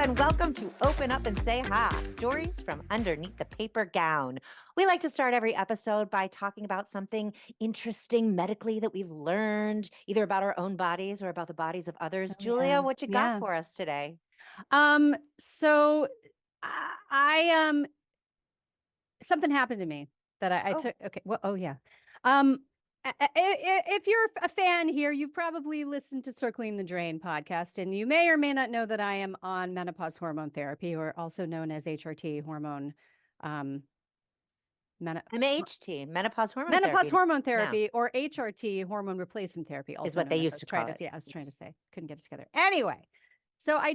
and welcome to Open Up and Say Ha, stories from underneath the paper gown. We like to start every episode by talking about something interesting medically that we've learned, either about our own bodies or about the bodies of others. Julia, what you got for us today? So I something happened to me that I took. Okay. Well, oh yeah. If you're a fan here, you've probably listened to Circling the Drain podcast, and you may or may not know that I am on menopause hormone therapy, or also known as HRT hormone. MHT, menopause hormone therapy, or HRT hormone replacement therapy, also is what they used to call it. Yeah, I was trying to say, couldn't get it together. Anyway, so I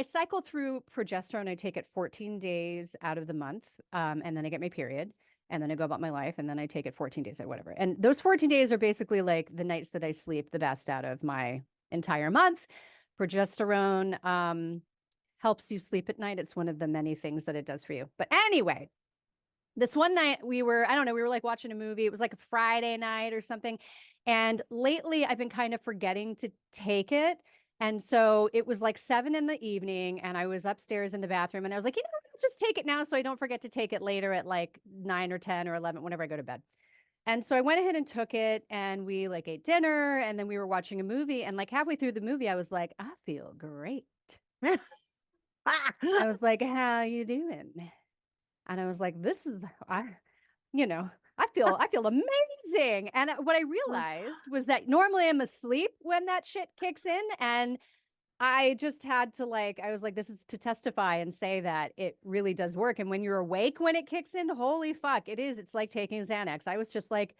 cycle through progesterone. I take it 14 days out of the month, and then I get my period, and then I go about my life, and then I take it 14 days or whatever. And those 14 days are basically like the nights that I sleep the best out of my entire month. Progesterone helps you sleep at night. It's one of the many things that it does for you. But anyway, this one night we were like watching a movie. It was like a Friday night or something. And lately I've been kind of forgetting to take it. And so it was like 7 p.m, and I was upstairs in the bathroom, and I was like, let's just take it now so I don't forget to take it later at like 9 or 10 or 11, whenever I go to bed. And so I went ahead and took it, and we like ate dinner, and then we were watching a movie. And like halfway through the movie, I was like, I feel great. I was like, how you doing? And I was like, I feel amazing. And what I realized was that normally I'm asleep when that shit kicks in. And I just had to I was like, this is to testify and say that it really does work. And when you're awake, when it kicks in, holy fuck, it is. It's like taking Xanax. I was just like,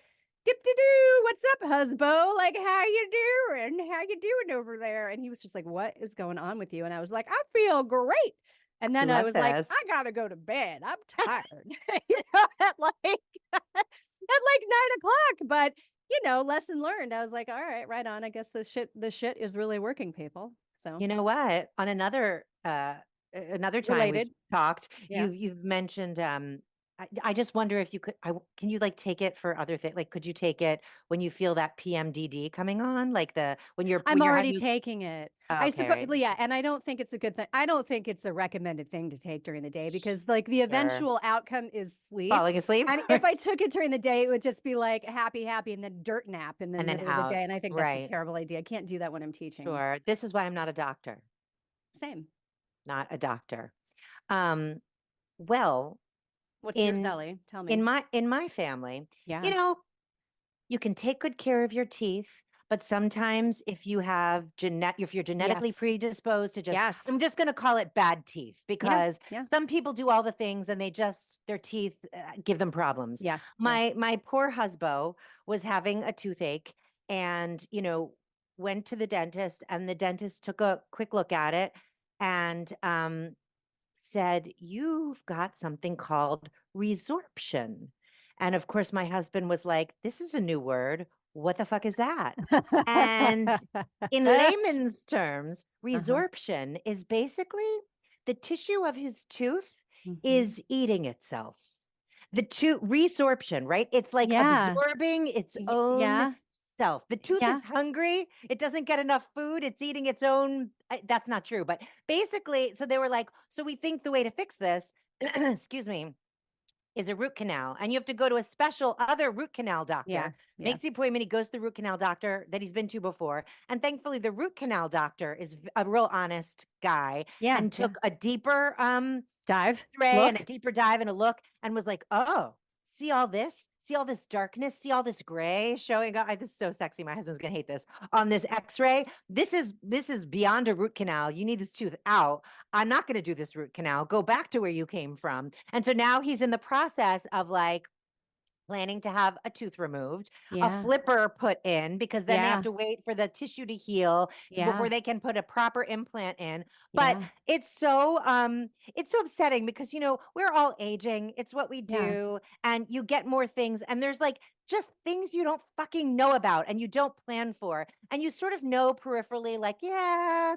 dip-de-doo, what's up, husbo? Like, how you doing? How you doing over there? And he was just like, what is going on with you? And I was like, I feel great. And then I was like, I gotta go to bed. I'm tired. At like 9 o'clock. But lesson learned. I was like, all right, right on. I guess the shit is really working, people. So you know what? On another time we've talked, you've mentioned I just wonder if you could, can you take it for other things? Like, could you take it when you feel that PMDD coming on? I'm already taking it. Oh, I suppose, right. Yeah. And I don't think it's a good thing. I don't think it's a recommended thing to take during the day, because the eventual outcome is sleep. Falling asleep. And if I took it during the day, it would just be like happy, and then dirt nap in the middle of the day. And I think that's a terrible idea. I can't do that when I'm teaching. Sure. This is why I'm not a doctor. Same. Not a doctor. Well, what's yours, Ellie? Tell me. In my family, you can take good care of your teeth, but sometimes if you're genetically predisposed to I'm just going to call it bad teeth, because some people do all the things and their teeth give them problems. Yeah. My poor husband was having a toothache, and went to the dentist, and the dentist took a quick look at it and said, you've got something called resorption. And of course, my husband was like, this is a new word. What the fuck is that? And in layman's terms, resorption is basically the tissue of his tooth is eating itself. The resorption, right? It's like absorbing its own self. The tooth is hungry. It doesn't get enough food. It's eating its own. That's not true. But basically, so they were like, so we think the way to fix this, excuse me, is a root canal. And you have to go to a special other root canal doctor. Makes the appointment. He goes to the root canal doctor that he's been to before. And thankfully, the root canal doctor is a real honest guy and took a deeper dive and a deeper dive and a look, and was like, oh, see all this? See all this darkness? See all this gray showing up? This is so sexy. My husband's going to hate this. On this x-ray, this is beyond a root canal. You need this tooth out. I'm not going to do this root canal. Go back to where you came from. And so now he's in the process of planning to have a tooth removed, a flipper put in, because then they have to wait for the tissue to heal before they can put a proper implant in. But it's so upsetting, because we're all aging. It's what we do, and you get more things, and there's just things you don't fucking know about and you don't plan for, and you sort of know peripherally,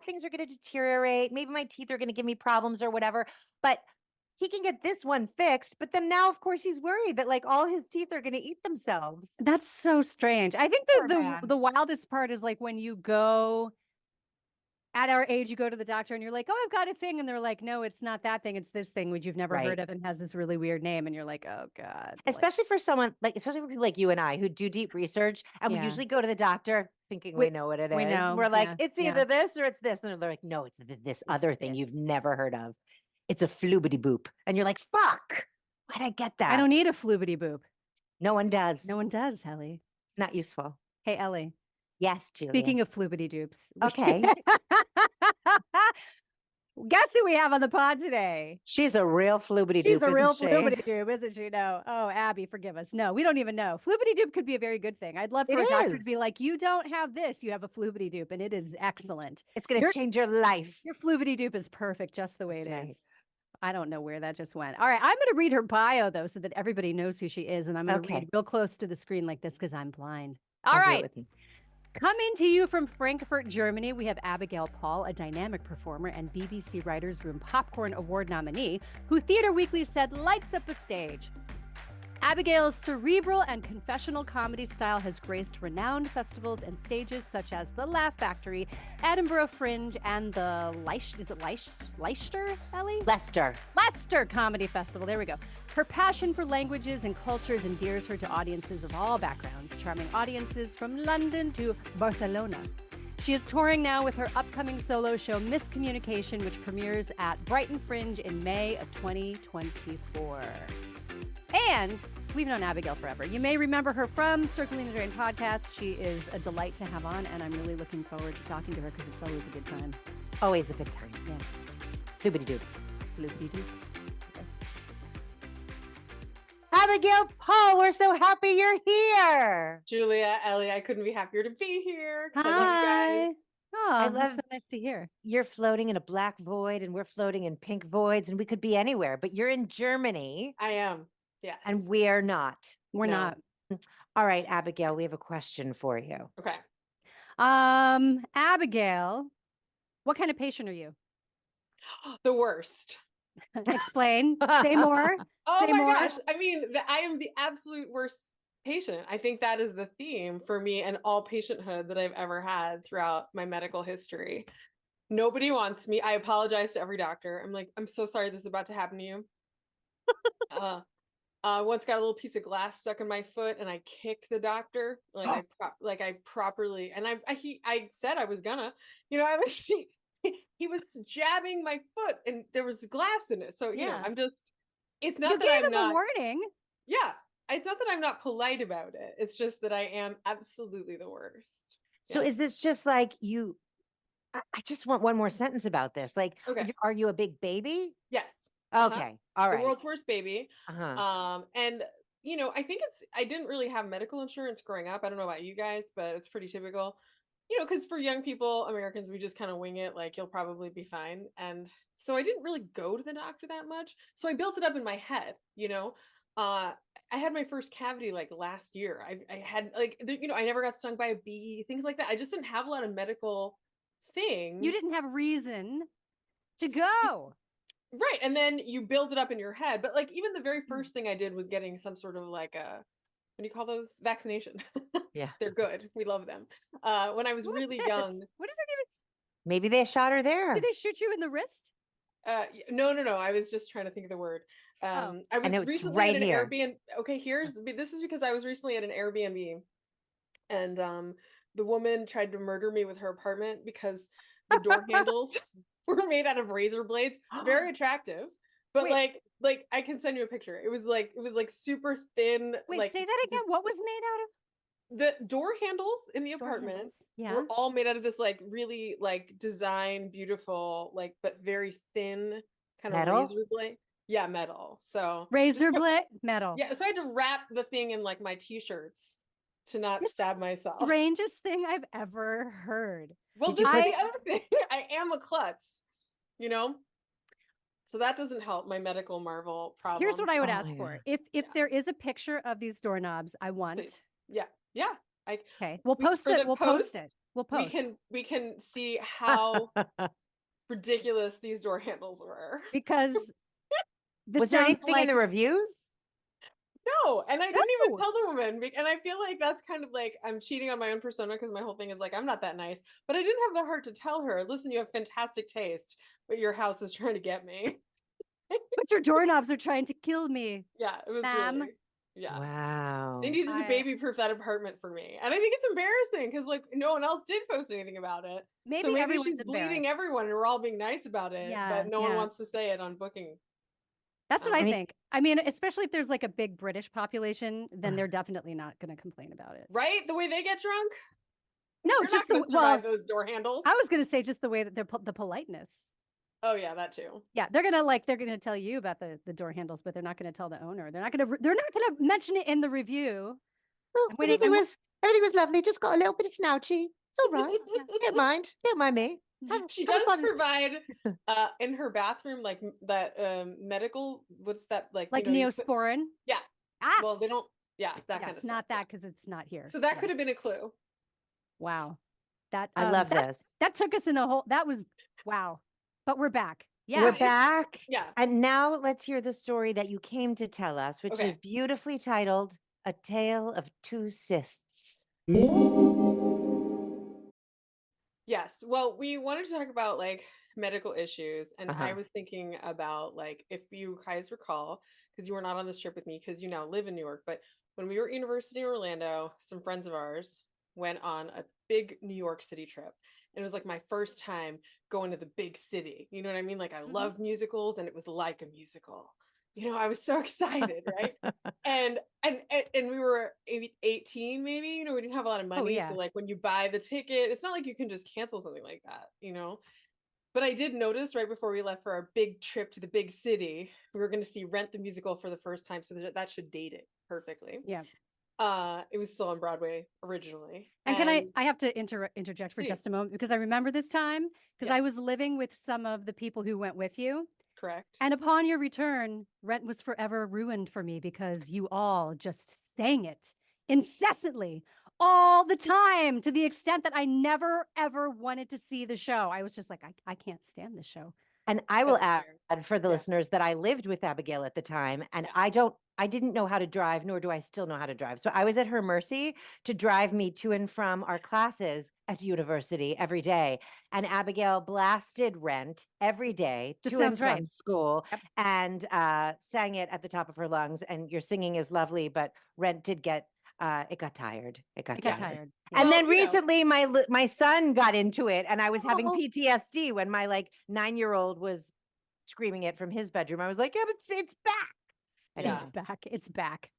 things are going to deteriorate. Maybe my teeth are going to give me problems or whatever, but he can get this one fixed. But then now, of course, he's worried that all his teeth are going to eat themselves. That's so strange. I think the wildest part is when you go at our age, you go to the doctor and you're like, oh, I've got a thing. And they're like, no, it's not that thing. It's this thing, which you've never heard Right. of and has this really weird name. And you're like, oh God. Especially for someone like, especially for people like you and I who do deep research and we Yeah. usually go to the doctor thinking we know what it We is. know. We're like, Yeah. it's Yeah. either this or it's this. And they're like, no, it's this It's other thing this. you've never heard of. It's a floobitty-boop. And you're like, fuck, why'd I get that? I don't need a floobity boop. No one does. No one does, Ellie. It's not useful. Hey, Ellie. Yes, Julia. Speaking of floobity-doops. Okay. Guess who we have on the pod today? She's a real floobity-doop, She's a real isn't she? floobity-doop, isn't she? No. Oh, Abby, forgive us. No, we don't even know. Floobity-doop could be a very good thing. I'd love for It a doctor to is. be like, you don't have this, you have a floobity-doop, and it is excellent. It's going to change your life. Your floobity-doop is perfect just the way it That's is. right. I don't know where that just went. All right, I'm going to read her bio, though, so that everybody knows who she is, and I'm going to read real close to the screen like this because I'm blind. All I'll do it right. with you. Coming to you from Frankfurt, Germany, we have Abigail Paul, a dynamic performer and BBC Writers' Room Popcorn Award nominee, who Theatre Weekly said lights up the stage. Abigail's cerebral and confessional comedy style has graced renowned festivals and stages such as the Laugh Factory, Edinburgh Fringe, and the Leicester, Ellie? Leicester Comedy Festival. There we go. Her passion for languages and cultures endears her to audiences of all backgrounds, charming audiences from London to Barcelona. She is touring now with her upcoming solo show, Miscommunication, which premieres at Brighton Fringe in May of 2024. And we've known Abigail forever. You may remember her from Circling the Drain podcast. She is a delight to have on, and I'm really looking forward to talking to her because it's always a good time. Always a good time. Yeah. Floobity-doop. Floobity-doop. Abigail Paul, we're so happy you're here. Julia, Ellie, I couldn't be happier to be here. Hi. I love you guys. Oh, that's so nice to hear. You're floating in a black void and we're floating in pink voids and we could be anywhere, but you're in Germany. I am. Yes. And we're not. We're not. All right, Abigail, we have a question for you. Okay. Abigail, what kind of patient are you? The worst. Explain. Say more. Oh Say my more. gosh. I mean, I am the absolute worst patient. I think that is the theme for me and all patienthood that I've ever had throughout my medical history. Nobody wants me. I apologize to every doctor. I'm like, I'm so sorry this is about to happen to you. Once got a little piece of glass stuck in my foot and I kicked the doctor. Like I properly, and I said I was gonna, I was, he was jabbing my foot and there was glass in it. So, I'm just, it's not that I'm not a warning. Yeah. It's not that I'm not polite about it. It's just that I am absolutely the worst. So is this just like you, I just want one more sentence about this. Like, are you a big baby? Yes. Okay. All right. The world's worst baby. And I think I didn't really have medical insurance growing up. I don't know about you guys, but it's pretty typical, because for young people, Americans, we just kind of wing it. Like, you'll probably be fine. And so I didn't really go to the doctor that much. So I built it up in my head, I had my first cavity like last year. I had I never got stung by a bee, things like that. I just didn't have a lot of medical things. You didn't have reason to go. Right. And then you build it up in your head. But like, even the very first thing I did was getting some sort of like what do you call those? Vaccination. Yeah. They're good. We love them. When I was really young. What is it even? Maybe they shot her there. Did they shoot you in the wrist? No. I was just trying to think of the word. I was recently right at an here. Airbnb. Okay, this is because I was recently at an Airbnb and the woman tried to murder me with her apartment because the door handles were made out of razor blades. Very attractive. But like I can send you a picture. It was like super thin. Wait, like, say that again. What was made out of? The door handles in the apartment were all made out of this like really like design beautiful, like but very thin kind of razor blade. Yeah, metal. So razor blade metal. Yeah, so I had to wrap the thing in like my t-shirts to not stab myself. Strangest thing I've ever heard. Well, this is the other thing. I am a klutz, so that doesn't help my medical marvel problem. Here's what I would ask for. If there is a picture of these doorknobs, I want. Yeah. Okay. We'll post it. We'll post it. We'll post. We can see how ridiculous these door handles were. Because was there anything in the reviews? No, and I didn't even No. tell the woman. And I feel like that's kind of like I'm cheating on my own persona because my whole thing is like, I'm not that nice. But I didn't have the heart to tell her, listen, you have fantastic taste, but your house is trying to get me. But your doorknobs are trying to kill me, Yeah, it was ma'am. really, yeah. They Wow. needed to baby proof that apartment for me. And I think it's embarrassing because like no one else did post anything about it. Maybe So maybe everyone's she's bleeding embarrassed. everyone and we're all being nice about it, Yeah, but no one yeah. wants to say it on booking. That's what I I mean- think. I mean, especially if there's like a big British population, then they're definitely not going to complain about it. Right? The way they get drunk? No, They're just not going to well, survive those door handles. I was going to say just the way that they're the politeness. Oh yeah, that too. Yeah, they're gonna tell you about the door handles, but they're not gonna tell the owner. They're not gonna mention it in the review. Oh, I'm waiting- everything was lovely. Just got a little bit of an ouchie. It's all right. Don't mind me. She Have does fun. provide in her bathroom like that medical, what's that like like you know, you put- Neosporin. yeah. Ah, Well, they don't, yeah, that yeah, kind of it's stuff. not that because it's not here. So that Yeah. could have been a clue. Wow, that I love this. That took us in a whole. That was wow. But we're back. Yeah, We're back. Yeah. And now let's hear the story that you came to tell us, which Okay. is beautifully titled A Tale of Two Cysts. Yes. Well, we wanted to talk about like medical issues. And I Uh-huh. was thinking about like, if you guys recall, because you were not on this trip with me because you now live in New York, but when we were at University in Orlando, some friends of ours went on a big New York City trip. And it was like my first time going to the big city. You know what I mean? Like I love musicals and it was like a musical. You know, I was so excited, right? And we were 18 maybe, you know, we didn't have a lot of money. yeah. So like when you buy the ticket, it's not like you can just cancel something like that, you know? But I did notice right before we left for our big trip to the big city, we were going to see Rent the Musical for the first time. So that should date it perfectly. Yeah. It was still on Broadway originally. And can I have to interject for just a moment because I remember this time because Yeah. I was living with some of the people who went with you. Correct. And upon your return, Rent was forever ruined for me because you all just sang it incessantly all the time to the extent that I never, ever wanted to see the show. I was just like, I can't stand this show. And I will That's add fair. for the Yeah. listeners that I lived with Abigail at the time, and Yeah. I didn't know how to drive, nor do I still know how to drive. So I was at her mercy to drive me to and from our classes at university every day. And Abigail blasted Rent every day This to and sounds from right. school Yep. and sang it at the top of her lungs. And your singing is lovely, but Rent did get it got tired. It got I got tired. tired. And Well, then you know. recently, my son got into it, and I was having Oh. PTSD when my like 9-year-old was screaming it from his bedroom. I was like, yeah, but it's back. Anyway. It's back. It's back.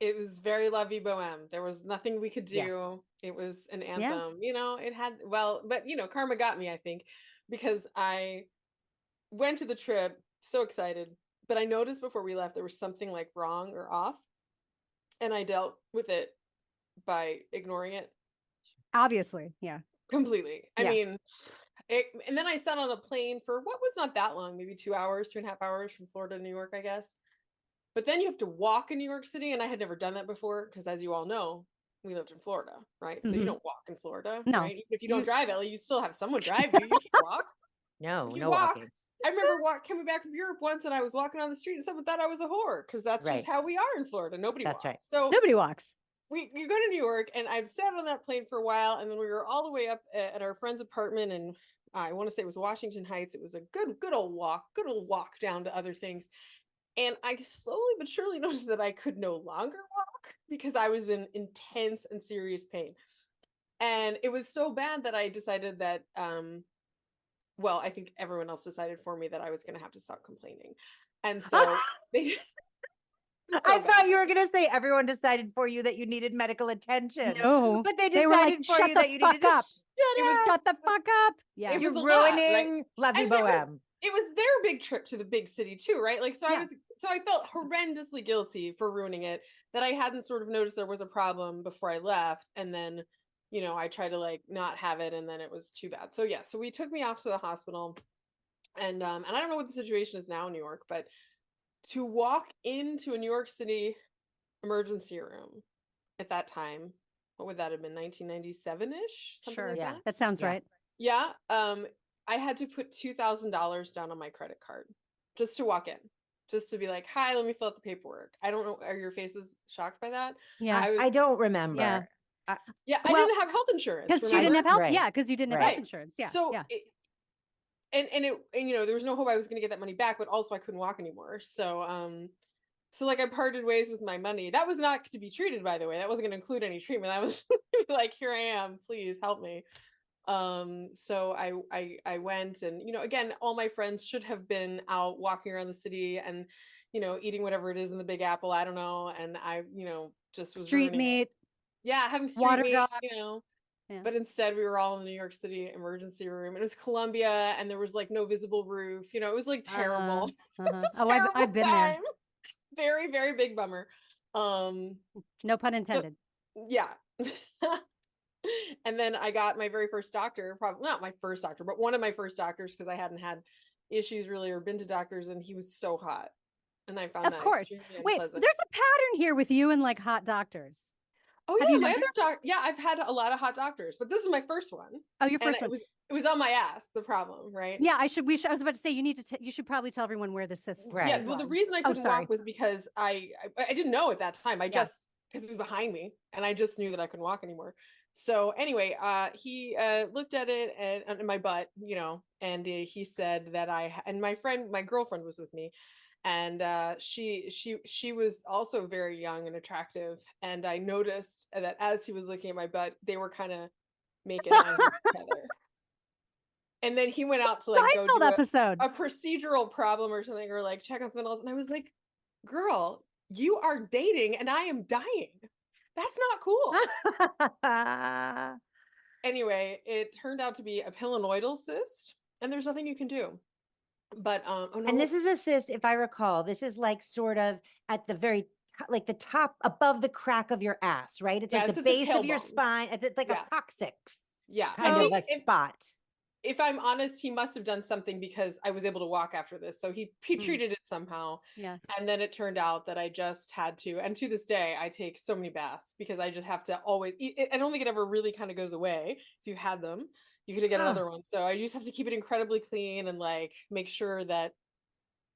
It was very La Vie Boheme. There was nothing we could do. Yeah. It was an Yeah. anthem. You know, it had, well, but you know, karma got me, I think, because I went to the trip so excited, but I noticed before we left there was something like wrong or off. And I dealt with it by ignoring it Obviously. Yeah. completely. I Yeah. mean, and then I sat on a plane for what was not that long, maybe 2 hours, 2.5 hours from Florida to New York, I guess. But then you have to walk in New York City, and I had never done that before because, as you all know, we lived in Florida, right? So you Mhm. don't walk in Florida, No. right? Even if you don't You- drive, Ellie, you still have someone drive you. You can't walk. No, If you no walk, walking. I remember coming back from Europe once, and I was walking on the street, and someone thought I was a whore because that's Right. just how we are in Florida. Nobody That's walks. right. So Nobody walks. you go to New York, and I've sat on that plane for a while, and then we were all the way up at our friend's apartment, and I want to say it was Washington Heights. It was a good old walk down to other things. And I slowly but surely noticed that I could no longer walk because I was in intense and serious pain. And it was so bad that I decided that, well, I think everyone else decided for me that I was going to have to stop complaining. And so they. I thought you were going to say everyone decided for you that you needed medical attention. No. But they They were like, decided for "Shut you the that you fuck needed to up. shut Shut the fuck up. Yeah. It You're was a lot, right? ruining La Vie And it was- Boheme. It was their big trip to the big city too, right? Like, so Yeah. I felt horrendously guilty for ruining it, that I hadn't sort of noticed there was a problem before I left. And then, you know, I tried to like not have it, and then it was too bad. So yeah, so we took me off to the hospital, and I don't know what the situation is now in New York, but to walk into a New York City emergency room at that time, what would that have been, 1997-ish? Something Sure. like Yeah. that? That sounds Yeah. right. Yeah. I had to put $2,000 down on my credit card just to walk in. just to be like, hi, let me fill out the paperwork. I don't know. Are your faces shocked by that? Yeah. I don't remember. Yeah. Yeah, I Well, didn't have health insurance. Because you remember? didn't have health. Right. Yeah, because you didn't have health Right. insurance. Yeah. So, yeah. and there was no hope I was going to get that money back, but also I couldn't walk anymore. So like I parted ways with my money. That was not to be treated, by the way. That wasn't going to include any treatment. I was like, here I am, please help me. So I went, and again, all my friends should have been out walking around the city and eating whatever it is in the Big Apple. I don't know, and I just was Street ruining it. meat. Yeah, having street Water meat, dogs. Yeah. But instead we were all in the New York City emergency room. It was Columbia, and there was like no visible roof. It was like terrible. It's a terrible I've been time. there. Very, very big bummer. No pun intended. So, yeah. And then I got my very first doctor, probably not my first doctor, but one of my first doctors, because I hadn't had issues really or been to doctors, and he was so hot. And I found Of that course. extremely Wait, unpleasant. there's a pattern here with you and like hot doctors. Oh Have yeah, you my noticed? other yeah, I've had a lot of hot doctors, but this was my first one. Oh, your first one. It was on my ass, the problem, right? Yeah, I was about to say you should probably tell everyone where the cyst. Right. Yeah, well, the reason I couldn't sorry. walk was because I didn't know at that time. I just because he was behind me, and I just knew that I couldn't walk anymore. So anyway, he looked at it and my butt, and he said that and my girlfriend was with me, and she was also very young and attractive, and I noticed that as he was looking at my butt, they were kind of making eyes at each other. And then he went out to like go do a procedural problem or something, or like check on something else. And I was like, girl, you are dating and I am dying. That's not cool. Anyway, it turned out to be a pilonidal cyst, and there's nothing you can do. But oh no. And this is a cyst, if I recall, this is like sort of at the very like the top above the crack of your ass, right? It's like the base of your spine. It's like a coccyx. Yeah, kind of a spot. If I'm honest, he must have done something, because I was able to walk after this. So he treated it somehow. Yeah. And then it turned out that I just had to, and to this day, I take so many baths because I just have to always eat. I don't think it ever really kind of goes away. If you had them, you could get another one. So I just have to keep it incredibly clean and like make sure that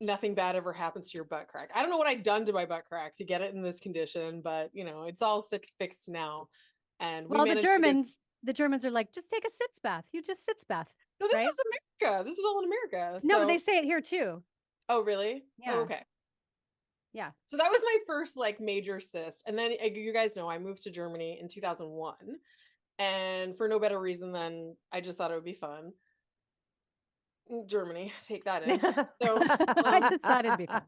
nothing bad ever happens to your butt crack. I don't know what I'd done to my butt crack to get it in this condition, but it's all fixed now. And the Germans are like, just take a sitz bath. You just sitz bath. No, this is America. This is all in America. No, but they say it here too. Oh, really? Yeah. Oh, okay. Yeah. So that was my first like major cyst. And then you guys know I moved to Germany in 2001. And for no better reason than I just thought it would be fun. Germany, take that in. So I just thought it'd be fun.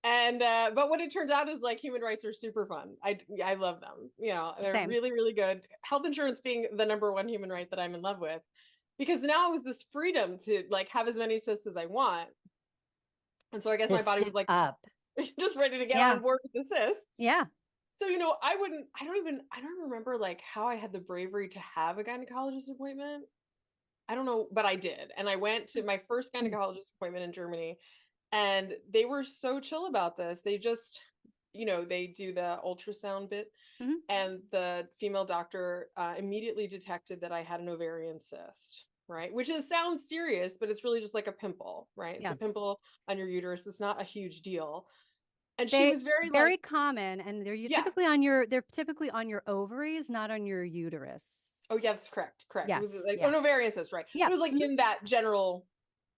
And but what it turns out is like human rights are super fun. I love them. They're Same. really, really good. Health insurance being the number one human right that I'm in love with, because now it was this freedom to like have as many cysts as I want. And so I guess my body was like just ready to get on board with the cysts. Yeah. So I don't remember like how I had the bravery to have a gynecologist appointment. I don't know, but I did. And I went to my first gynecologist appointment in Germany. And they were so chill about this. They just, they do the ultrasound bit, and the female doctor immediately detected that I had an ovarian cyst, right? Which sounds serious, but it's really just like a pimple, right? It's a pimple on your uterus. It's not a huge deal. And she was very common, and they're typically on your ovaries, not on your uterus. Oh yeah, that's correct. Yes, It was like an ovarian cyst, right? Yeah. It was like in that general.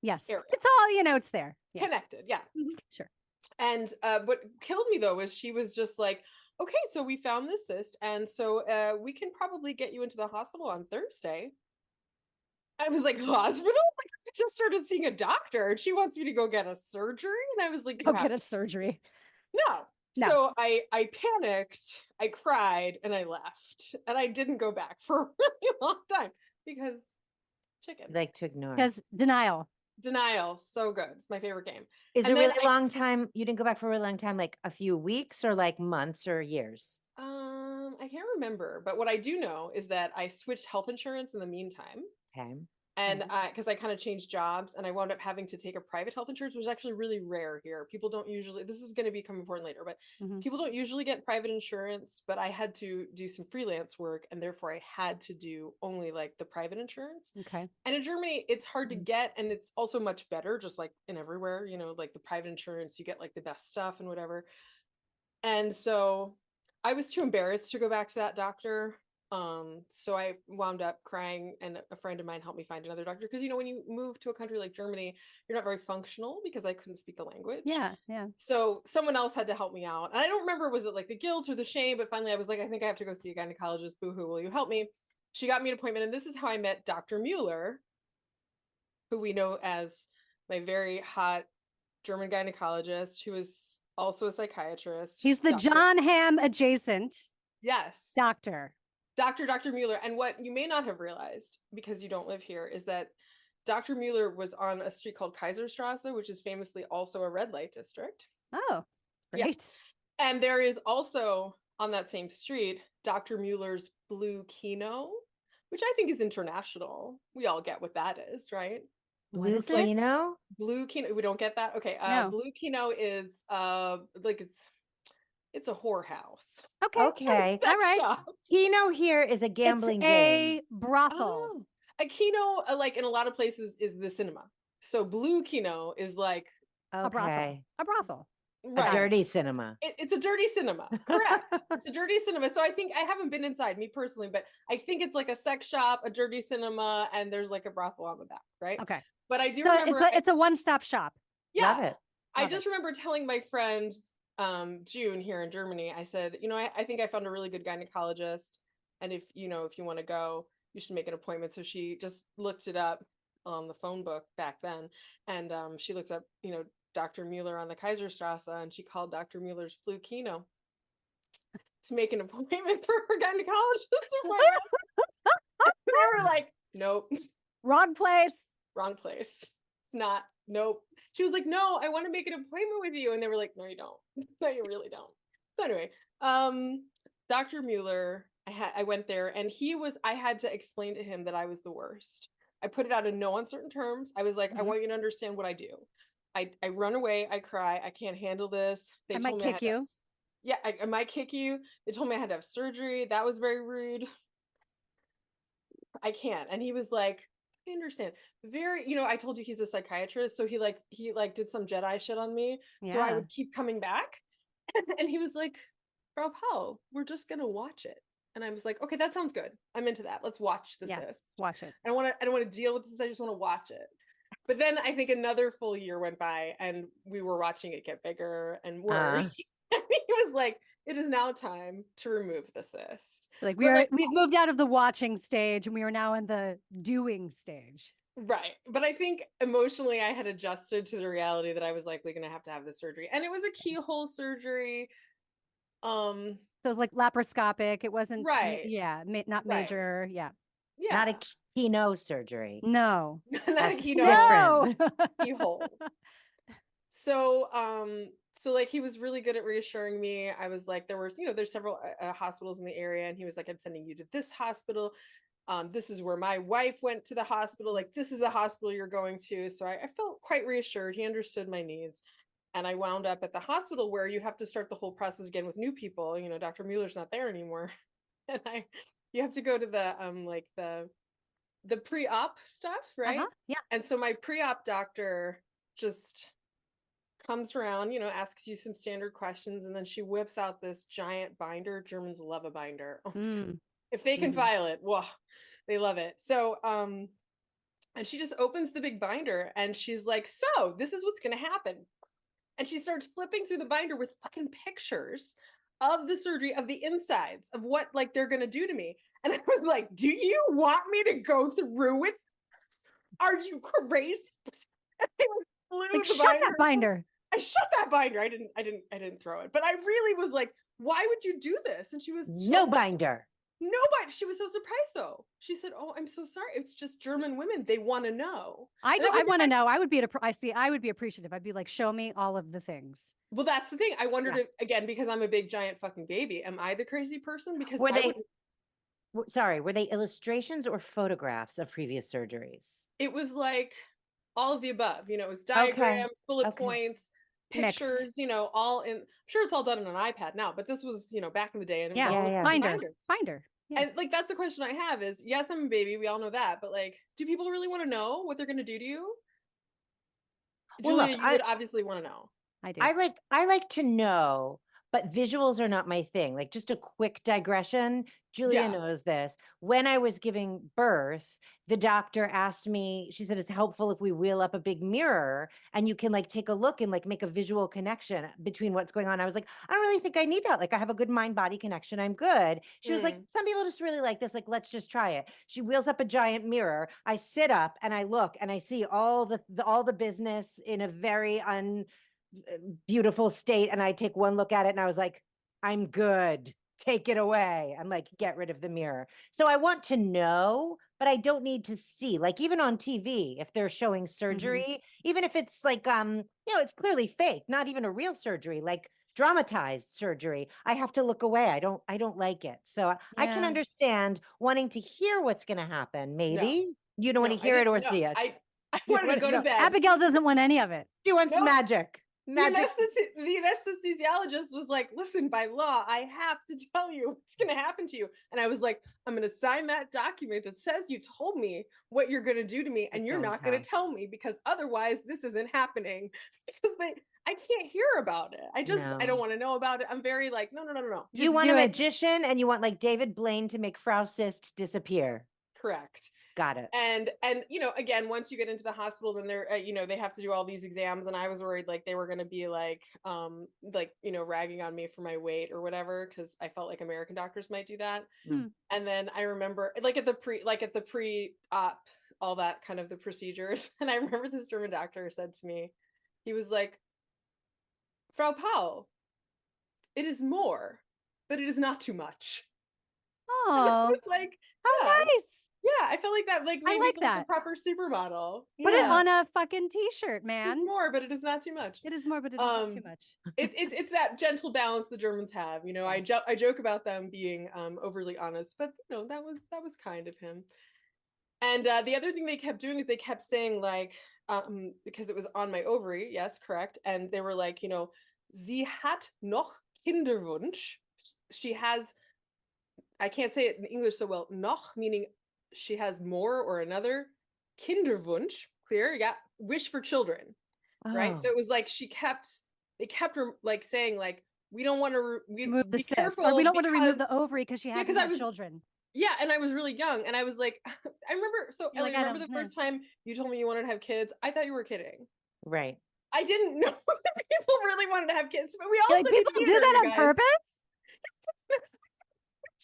Yes. Area. It's all, it's there. Yeah. Connected. Yeah. Sure. And what killed me though was she was just like, okay, so we found this cyst, and so we can probably get you into the hospital on Thursday. I was like, hospital? Like, I just started seeing a doctor, and she wants me to go get a surgery. And I was like, get a surgery. No. So I panicked, I cried, and I left. And I didn't go back for a really long time because chicken. Like to ignore. Because denial. So good. It's my favorite game. Is it really a long time? You didn't go back for a really long time, like a few weeks or like months or years? I can't remember, but what I do know is that I switched health insurance in the meantime. Okay. And because I kind of changed jobs and I wound up having to take a private health insurance, which is actually really rare here. People don't usually, this is going to become important later, but people don't usually get private insurance, but I had to do some freelance work and therefore I had to do only like the private insurance. Okay. And in Germany, it's hard to get, and it's also much better, just like in everywhere, you know, like the private insurance, you get like the best stuff and whatever. And so I was too embarrassed to go back to that doctor. So I wound up crying, and a friend of mine helped me find another doctor. Because, you know, when you move to a country like Germany, you're not very functional because I couldn't speak the language. Yeah. Yeah. So someone else had to help me out. And I don't remember, was it like the guilt or the shame? But finally I was like, I think I have to go see a gynecologist. Boo-hoo, will you help me? She got me an appointment. And this is how I met Dr. Mueller, who we know as my very hot German gynecologist, who is also a psychiatrist. He's the John Hamm adjacent. Yes. Doctor. Dr. Mueller. And what you may not have realized, because you don't live here, is that Dr. Mueller was on a street called Kaiserstrasse, which is famously also a red light district. Oh, great. Yeah. And there is also on that same street, Dr. Mueller's Blue Kino, which I think is international. We all get what that is, right? Blue Kino? Blue Kino. We don't get that? Okay. No. Blue Kino is like it's a whorehouse. Okay. All right. Shop. Kino here is a gambling game. A brothel. Oh. A Kino, like in a lot of places, is the cinema. So Blue Kino is like a brothel. A brothel. Right. A dirty cinema. It's a dirty cinema. Correct. It's a dirty cinema. So I think, I haven't been inside, me personally, but I think it's like a sex shop, a dirty cinema, and there's like a brothel on the back, right? Okay. But I do remember it's a one-stop shop. Yeah. Love it. I just remember telling my friend June here in Germany, I said, you know, I think I found a really good gynecologist, and if you want to go, you should make an appointment. So she just looked it up on the phone book back then, and she looked up, you know, Dr. Mueller on the Kaiserstrasse, and she called Dr. Mueller's Blue Kino to make an appointment for her gynecologist appointment. We were like, nope, wrong place. It's not. Nope. She was like, no, I want to make an appointment with you. And they were like, no, you don't. No, you really don't. So anyway, Dr. Mueller, I went there, and I had to explain to him that I was the worst. I put it out in no uncertain terms. I was like, I want you to understand what I do. I run away. I cry. I can't handle this. I might kick you. Yeah, I might kick you. They told me I had to have surgery. That was very rude. I can't. And he was like, I understand. Very, you know, I told you he's a psychiatrist, so he did some Jedi shit on me. Yeah. So I would keep coming back, and he was like, Frau Paul, we're just gonna watch it. And I was like, okay, that sounds good. I'm into that. Let's watch the cyst. Watch it. I don't want to deal with this. I just want to watch it. But then I think another full year went by, and we were watching it get bigger and worse. And he was like, it is now time to remove the cyst. Like we've moved out of the watching stage, and we are now in the doing stage. Right. But I think emotionally I had adjusted to the reality that I was likely going to have the surgery. And it was a keyhole surgery. So it was like laparoscopic. It wasn't not major. Right. Yeah. Not a Kino surgery. No. Not a Kino. No. Keyhole. So like he was really good at reassuring me. I was like, there's several hospitals in the area, and he was like, I'm sending you to this hospital. This is where my wife went to the hospital. Like, this is a hospital you're going to. So I felt quite reassured. He understood my needs. And I wound up at the hospital where you have to start the whole process again with new people. You know, Dr. Mueller's not there anymore. And you have to go to the pre-op stuff, right? Yeah. And so my pre-op doctor just comes around, you know, asks you some standard questions, and then she whips out this giant binder. Germans love a binder. If they can file it, well, they love it. So, and she just opens the big binder, and she's like, so this is what's going to happen. And she starts flipping through the binder with fucking pictures of the surgery, of the insides, of what like they're going to do to me. And I was like, do you want me to go through it? Are you crazy? Like, shut that binder. I shut that binder. I didn't throw it, but I really was like, why would you do this? And she was no binder. Nobody. She was so surprised though. She said, "Oh, I'm so sorry. It's just German women. They want to know." I want to know. I would be appreciative. I'd be like, show me all of the things. Well, that's the thing. I wondered if, again, because I'm a big giant fucking baby, am I the crazy person? Because Sorry, were they illustrations or photographs of previous surgeries? It was like all of the above, it was Okay. diagrams, bullet Okay. points, Mixed. pictures, all in, I'm sure it's all done on an iPad now, but this was, back in the day, and it was Yeah. all in a Binder. binder. Binder. Yeah. And like, that's the question I have is, yes, I'm a baby. We all know that. But like, do people really want to know what they're going to do to you? Well, Julia, look, you would obviously want to know. I do. I like to know, but visuals are not my thing. Like just a quick digression. Julia Yeah. knows this. When I was giving birth, the doctor asked me, she said, it's helpful if we wheel up a big mirror and you can like take a look and like make a visual connection between what's going on. I was like, I don't really think I need that. Like I have a good mind body connection. I'm good. She was like, some people just really like this. Like, let's just try it. She wheels up a giant mirror. I sit up and I look and I see all the business in a very beautiful state. And I take one look at it and I was like, I'm good. Take it away and like get rid of the mirror. So I want to know, but I don't need to see. Like even on TV, if they're showing surgery, even if it's like it's clearly fake, not even a real surgery, like dramatized surgery, I have to look away. I don't like it. So I can understand wanting to hear what's going to happen. Maybe you don't want to hear it or see it. I wanted to go to bed. Abigail doesn't want any of it. She wants magic. The anesthesiologist was like, listen, by law, I have to tell you what's going to happen to you. And I was like, I'm going to sign that document that says you told me what you're going to do to me. And you're not going to tell me because otherwise this isn't happening. Because I can't hear about it. I don't want to know about it. I'm very like, no. You want a magician and you want like David Blaine to make Frau Cysts disappear. Correct. Got it. And again, once you get into the hospital, then they're they have to do all these exams, and I was worried like they were going to be like ragging on me for my weight or whatever, because I felt like American doctors might do that. And then I remember like at the pre-op, all that kind of the procedures, and I remember this German doctor said to me, he was like, Frau Paul, it is more, but it is not too much. Oh, it's like, how nice. Yeah, I feel like that like maybe like that. the proper supermodel. Put it on a fucking t-shirt, man. It's more, but it is not too much. It is more, but it is not too much. It's that gentle balance the Germans have. I joke about them being overly honest, but that was kind of him. And the other thing they kept doing is they kept saying like because it was on my ovary, yes, correct, and they were like, sie hat noch Kinderwunsch. She has, I can't say it in English so well, noch meaning she has more or another, Kinderwunsch, clear, yeah, wish for children, right? So it was like they kept her like saying like, we don't want to remove the cyst, careful, or we don't want to remove the ovary because she hasn't had children. Yeah, and I was really young, and I was like, I remember the first time you told me you wanted to have kids, I thought you were kidding. Right. I didn't know that people really wanted to have kids, but we all people do that on purpose.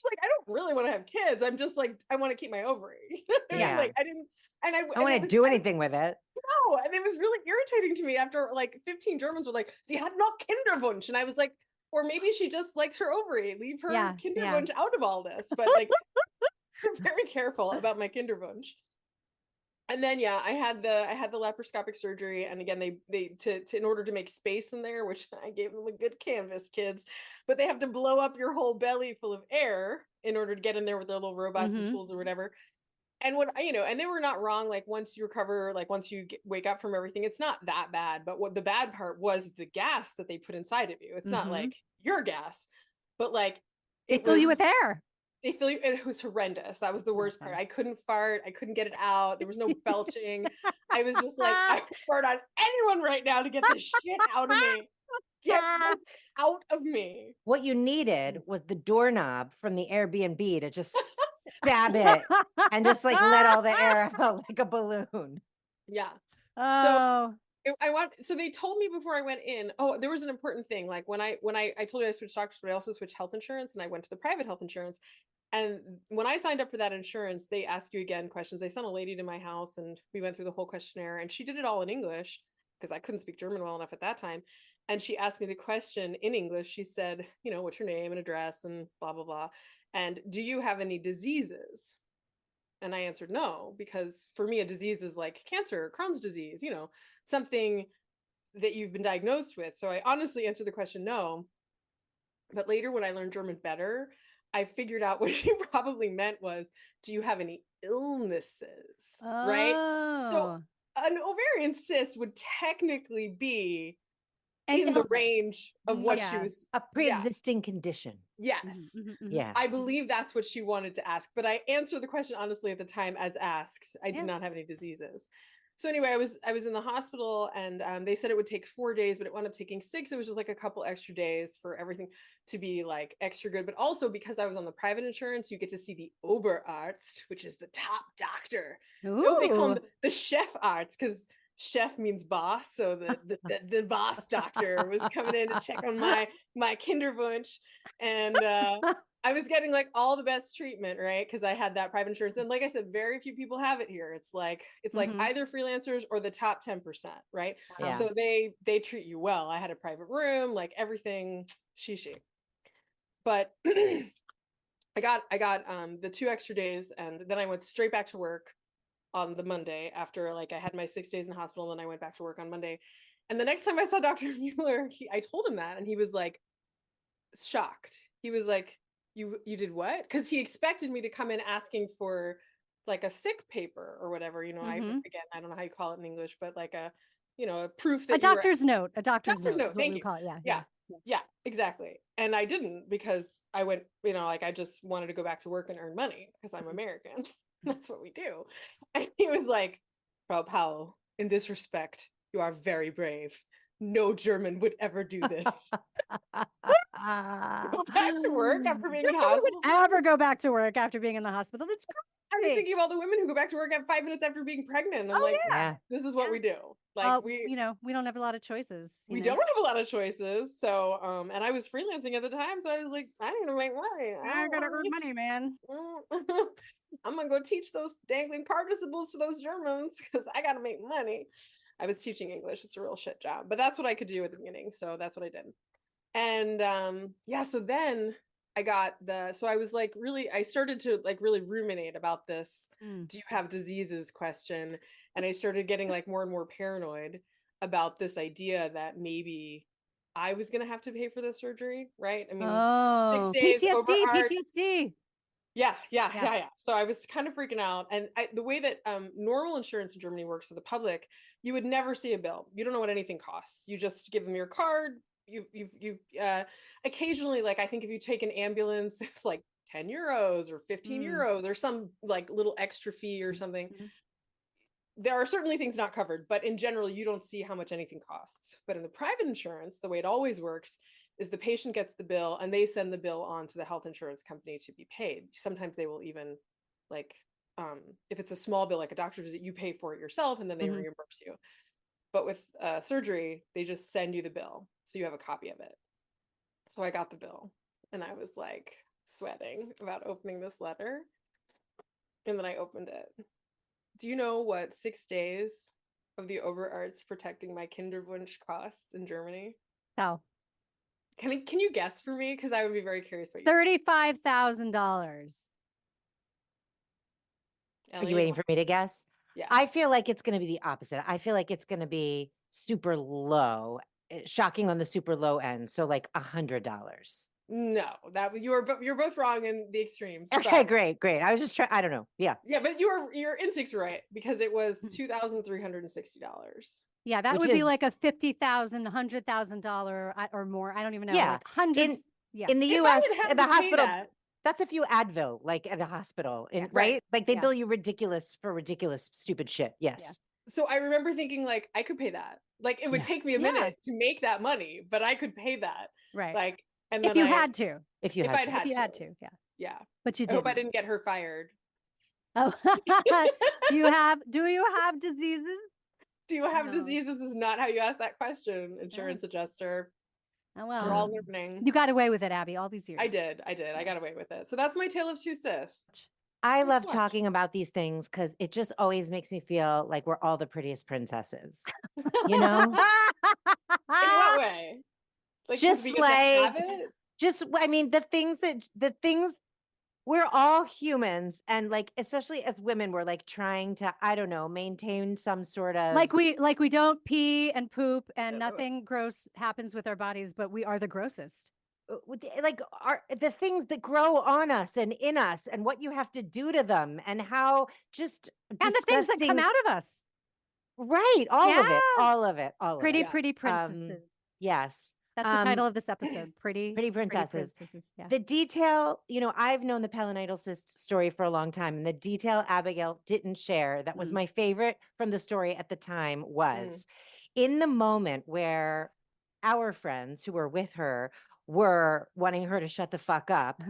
Like, I don't really want to have kids. I'm just like, I want to keep my ovary. Yeah. Like I didn't, and I want to do anything with it. No, and it was really irritating to me after like 15 Germans were like, sie hat noch Kinderwunsch. And I was like, or maybe she just likes her ovary. Leave her Kinderwunsch out of all this. But like, I'm very careful about my Kinderwunsch. And then I had the laparoscopic surgery, and again they in order to make space in there, which I gave them a good canvas, kids, but they have to blow up your whole belly full of air in order to get in there with their little robots and tools or whatever. And and they were not wrong. Like once you recover, like once you wake up from everything, it's not that bad. But what the bad part was the gas that they put inside of you. It's not like your gas, but like they fill you with air. They feel it was horrendous. That was the worst part. I couldn't fart. I couldn't get it out. There was no belching. I was just like, I would fart on anyone right now to get this shit out of me. Get this out of me. What you needed was the doorknob from the Airbnb to just stab it and just like let all the air out like a balloon. Yeah. Oh. So they told me before I went in, there was an important thing. Like when I told you I switched doctors, but I also switched health insurance, and I went to the private health insurance. And when I signed up for that insurance, they ask you again questions. They sent a lady to my house, and we went through the whole questionnaire, and she did it all in English because I couldn't speak German well enough at that time. And she asked me the question in English. She said, what's your name and address and blah, blah, blah. And do you have any diseases? And I answered no, because for me, a disease is like cancer, Crohn's disease, something that you've been diagnosed with. So I honestly answered the question no. But later when I learned German better, I figured out what she probably meant was, do you have any illnesses? Right? So Oh, an ovarian cyst would technically be an in the illness. range of what she Yeah. was. A Yeah. pre-existing condition. Yes. Yeah. I believe that's what she wanted to ask, but I answered the question honestly at the time as asked. I Yeah. did not have any diseases. So anyway, I was in the hospital, and they said it would take 4 days, but it wound up taking 6. It was just like a couple extra days for everything to be like extra good. But also because I was on the private insurance, you get to see the Oberarzt, which is the top doctor. No, they call him Ooh. the chef arts because chef means boss. So the boss doctor was coming in to check on my Kinderwunsch, and I was getting like all the best treatment, right? Because I had that private insurance. And like I said, very few people have it here. It's like either freelancers or the top 10%, right? Yeah. So they treat you well. I had a private room, like everything, she. But I got the 2 extra days, and then I went straight back to work on the Monday after like I had my 6 days in hospital, and then I went back to work on Monday. And the next time I saw Dr. Mueller, I told him that, and he was like shocked. He was like, you did what? Because he expected me to come in asking for like a sick paper or whatever, you know. I again, I don't know how you call it in English, but like a, you know, a proof that A doctor's note. A doctor's note is what Thank we you. call it. Yeah. Yeah, exactly. And I didn't, because I went, you know, like I just wanted to go back to work and earn money because I'm American. That's what we do. And he was like, Frau Powell, in this respect, you are very brave. No German would ever do this. Go back to work after being in No German hospital. would ever go back to work after being in the hospital. That's I was crazy. thinking of all the women who go back to work at 5 minutes after being pregnant. I'm like, Yeah. this is what we do. Like you know, we don't have a lot of choices. We don't have a lot of choices. So, and I was freelancing at the time, so I was like, I need to make money. I gotta earn money, man. I'm gonna go teach those dangling participles to those Germans because I gotta make money. I was teaching English. It's a real shit job, but that's what I could do at the beginning. So that's what I did. And yeah, so then so I was like I started to like really ruminate about this. Do you have diseases question? And I started getting like more and more paranoid about this idea that maybe I was going to have to pay for the surgery, right? I mean, 6 days over PTSD. Yeah. So I was kind of freaking out. And the way that normal insurance in Germany works for the public, you would never see a bill. You don't know what anything costs. You just give them your card. You occasionally, like, I think if you take an ambulance, it's like 10 euros or 15 euros or some like little extra fee or something. There are certainly things not covered, but in general, you don't see how much anything costs. But in the private insurance, the way it always works is the patient gets the bill and they send the bill on to the health insurance company to be paid. Sometimes they will even like, if it's a small bill, like a doctor visit, you pay for it yourself and then they reimburse you. But with surgery, they just send you the bill. So you have a copy of it. So I got the bill and I was like sweating about opening this letter. And then I opened it. Do you know what 6 days of the Oberarzt protecting my Kinderwunsch costs in Germany? Oh. Can you guess for me? Because I would be very curious what you $35,000. Are you waiting for me to guess? Yeah. I feel like it's going to be the opposite. I feel like it's going to be super low, shocking on the super low end. So like $100. No, you're both wrong in the extremes. Okay, great. I was just trying. I don't know. Yeah. Yeah, but your instincts were right because it was $2,360. Yeah, that would be like a $50,000, $100,000 or more. I don't even know. Yeah, like hundreds. In the U.S. in the hospital. That's a few Advil, like at a hospital, right? Like they bill you ridiculous for ridiculous, stupid shit. Yes. Yeah. So I remember thinking like I could pay that. Like it would take me a minute to make that money, but I could pay that. Right. Like, and if then you had to. If you had to. Yeah. Yeah. But you didn't. I hope I didn't get her fired. Oh. Do you have diseases? Do you have diseases is not how you ask that question, insurance adjuster. Oh, well. We're all learning. You got away with it, Abby, all these years. I did. Yeah. I got away with it. So that's my tale of two cysts. I love talking about these things because it just always makes me feel like we're all the prettiest princesses. You know? In what way? Like just like, I mean, the things we're all humans, and like, especially as women, we're like trying to, I don't know, maintain some sort of like we don't pee and poop and nothing gross happens with our bodies, but we are the grossest. like the things that grow on us and in us and what you have to do to them and how just And the things that come disgusting. out of us. Right. All of it. Yeah. All of it. All of Pretty, it. pretty princesses. Yes. That's the title of this episode. Pretty Princesses. Yeah. The detail, I've known the pelonidal cyst story for a long time, and the detail Abigail didn't share that was my favorite from the story at the time was in the moment where our friends who were with her were wanting her to shut the fuck up.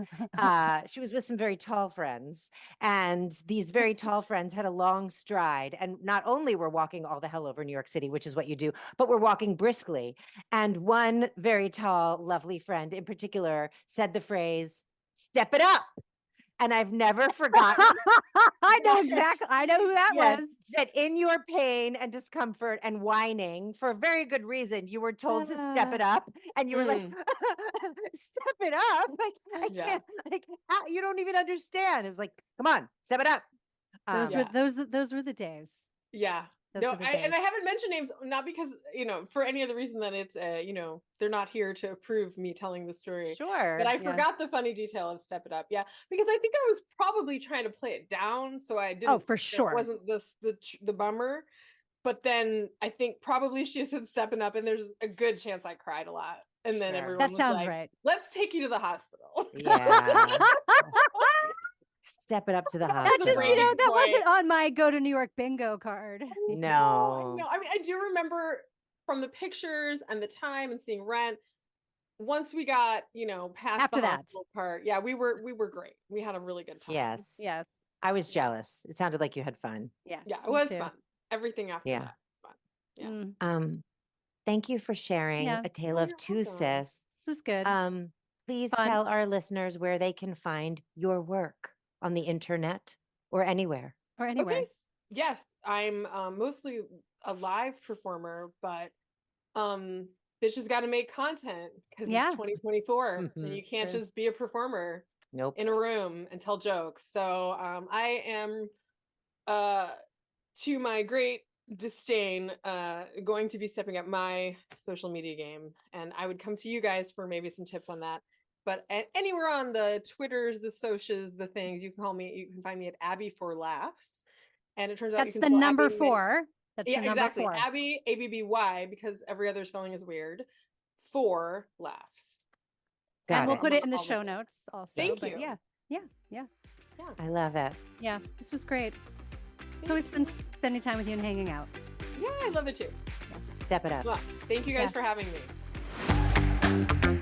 She was with some very tall friends, and these very tall friends had a long stride, and not only were walking all the hell over New York City, which is what you do, but were walking briskly. And one very tall, lovely friend in particular said the phrase, "Step it up." And I've never forgotten. I know exactly. I know who that Yes, was. that in your pain and discomfort and whining for a very good reason, you were told to step it up, and you were like, "Step it up!" Like I can't. Like you don't even understand. It was like, "Come on, step it up." Those were the days. Yeah. Those No, were the and I days. haven't mentioned names, not because, for any other reason than it's, they're not here to approve me telling the story. Sure. But I forgot the funny detail of Step It Up. Yeah. Because I think I was probably trying to play it down. So I didn't, Oh, for sure. it wasn't the bummer. But then I think probably she said stepping up, and there's a good chance I cried a lot. And then Sure. everyone That was sounds like, right. "Let's take you to the hospital." Yeah. Step it up to the That hospital. just, breaking that wasn't point. on my go to New York bingo card. I No. know. I mean, I do remember from the pictures and the time and seeing Rent. Once we got, past After the that. hospital part, yeah, we were great. We had a really good time. Yes. Yes. I was jealous. It sounded like you had fun. Yeah. Yeah, it me was too. fun. Everything after Yeah. that was fun. Yeah. Thank you for sharing Yeah. a tale Oh, of you're two welcome. cysts. This was good. Please Fun. tell our listeners where they can find your work on the internet or anywhere. Or anywhere. Okay. Yes, I'm mostly a live performer, but bitch has got to make content because it's 2024 and you can't just be a performer in a room and tell jokes. So I am to my great disdain going to be stepping up my social media game, and I would come to you guys for maybe some tips on that. But anywhere on the Twitters, the socials, the things, you can find me at Abby for Laughs. And it turns out you That's can the spell number Abby 4. That's yeah, the number exactly. 4. Abby, ABBY, because every other spelling is weird. 4 Laughs. And we'll Got put it. it in the All the show things. notes also. Thank but you. Yeah. I love it. Yeah. This was great. It's always been spending time with you and hanging out. Yeah, I love it too. Step it up. Well, thank you guys Yeah. for having me.